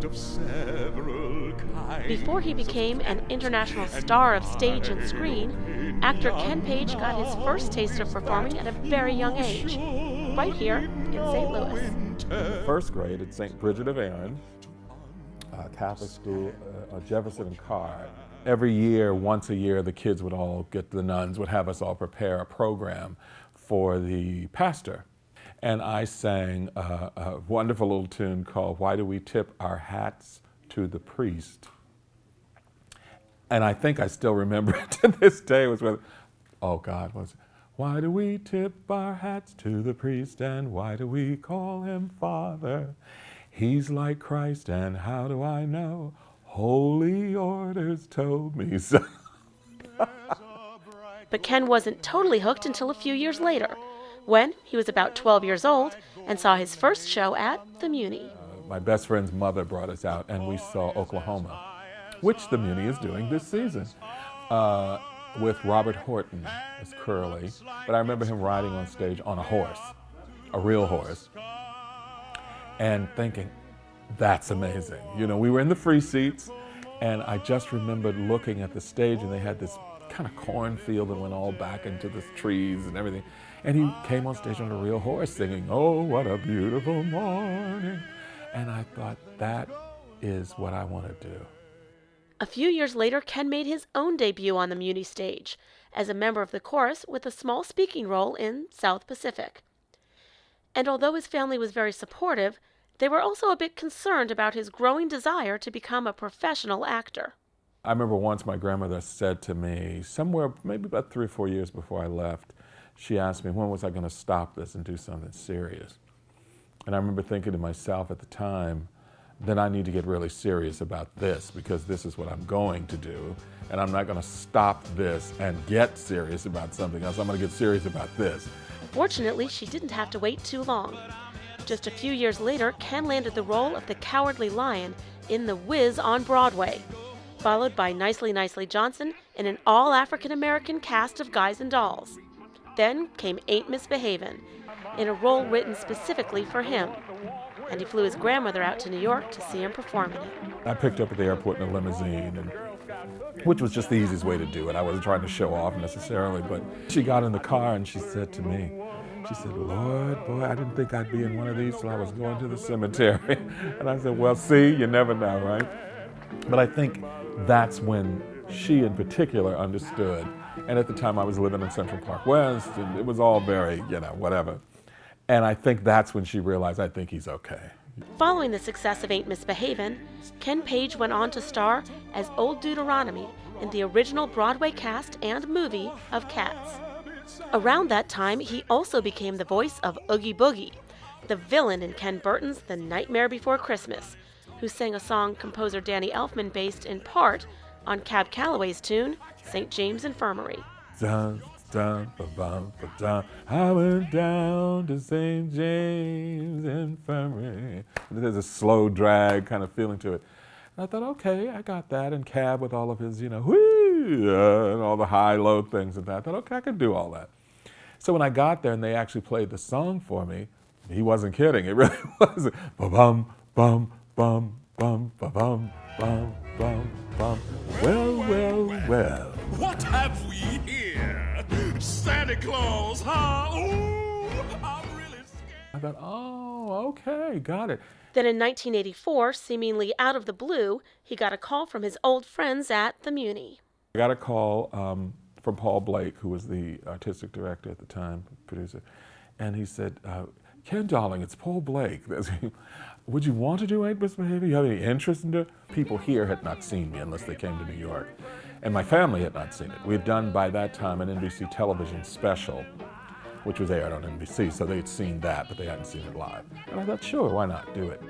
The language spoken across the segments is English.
of several kinds. Before he became an international star of stage and screen, actor Ken Page got his first taste of performing at a very young age, right here in St. Louis. First grade at St. Bridget of Aaron, Catholic school, Jefferson and Carr. Every year, once a year, the kids would all the nuns would have us all prepare a program for the pastor. And I sang a wonderful little tune called "Why Do We Tip Our Hats to the Priest?" And I think I still remember it to this day. It was with, oh God, was it? Why do we tip our hats to the priest, and why do we call him Father? He's like Christ, and how do I know? Holy orders told me so. But Ken wasn't totally hooked until a few years later, when he was about 12 years old and saw his first show at the Muny. My best friend's mother brought us out, and we saw Oklahoma, which the Muny is doing this season, with Robert Horton as Curly. But I remember him riding on stage on a horse, a real horse, and thinking, that's amazing. You know, we were in the free seats, and I just remembered looking at the stage, and they had this kind of cornfield that went all back into the trees and everything. And he came on stage on a real horse singing, "Oh, what a beautiful morning." And I thought, that is what I want to do. A few years later, Ken made his own debut on the Muny stage as a member of the chorus with a small speaking role in South Pacific. And although his family was very supportive, they were also a bit concerned about his growing desire to become a professional actor. I remember once my grandmother said to me, somewhere maybe about 3 or 4 years before I left, she asked me, when was I going to stop this and do something serious? And I remember thinking to myself at the time, then I need to get really serious about this, because this is what I'm going to do, and I'm not going to stop this and get serious about something else. I'm going to get serious about this. Fortunately, she didn't have to wait too long. Just a few years later, Ken landed the role of the Cowardly Lion in The Wiz on Broadway, followed by Nicely Nicely Johnson in an all-African-American cast of guys and dolls. Then came Ain't Misbehavin, in a role written specifically for him, and he flew his grandmother out to New York to see him perform in it. I picked up at the airport in a limousine, which was just the easiest way to do it. I wasn't trying to show off necessarily, but she got in the car and she said to me, she said, "Lord, boy, I didn't think I'd be in one of these till I was going to the cemetery." And I said, well, see, you never know, right? But I think that's when she in particular understood. And at the time I was living in Central Park West, and it was all very, whatever. And I think that's when she realized, I think he's okay. Following the success of Ain't Misbehavin', Ken Page went on to star as Old Deuteronomy in the original Broadway cast and movie of Cats. Around that time, he also became the voice of Oogie Boogie, the villain in Ken Burton's The Nightmare Before Christmas, who sang a song composer Danny Elfman based in part on Cab Calloway's tune, St. James Infirmary. Dun, dun, ba-bum, ba-dum. I went down to St. James Infirmary. There's a slow drag kind of feeling to it. And I thought, okay, I got that. And Cab with all of his, whee, and all the high-low things and that. I thought, okay, I could do all that. So when I got there and they actually played the song for me, he wasn't kidding. It really was. Ba-bum, bum, bum, bum, ba-bum, bum, bum, bum. Well, well, well. What have we here? Santa Claus, huh? Ooh, I'm really scared. I thought, oh, okay, got it. Then in 1984, seemingly out of the blue, he got a call from his old friends at the Muny. I got a call from Paul Blake, who was the artistic director at the time, producer, and he said, "Ken, darling, it's Paul Blake. Would you want to do Ain't Misbehavin'? You have any interest in it?" People here had not seen me unless they came to New York, and my family had not seen it. We had done by that time an NBC television special, which was aired on NBC, so they'd seen that, but they hadn't seen it live. And I thought, sure, why not do it?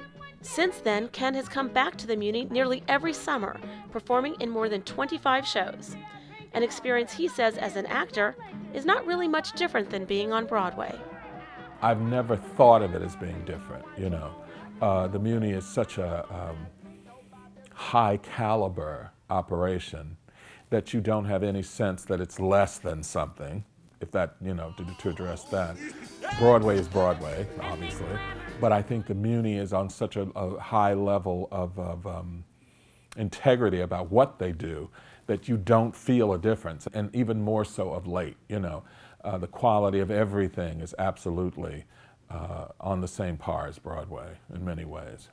Since then, Ken has come back to the Muny nearly every summer, performing in more than 25 shows. An experience he says as an actor is not really much different than being on Broadway. I've never thought of it as being different, The Muny is such a high caliber operation that you don't have any sense that it's less than something, if that, to address that. Broadway is Broadway, obviously, But I think the Muny is on such a high level of integrity about what they do that you don't feel a difference, and even more so of late. The quality of everything is absolutely on the same par as Broadway in many ways.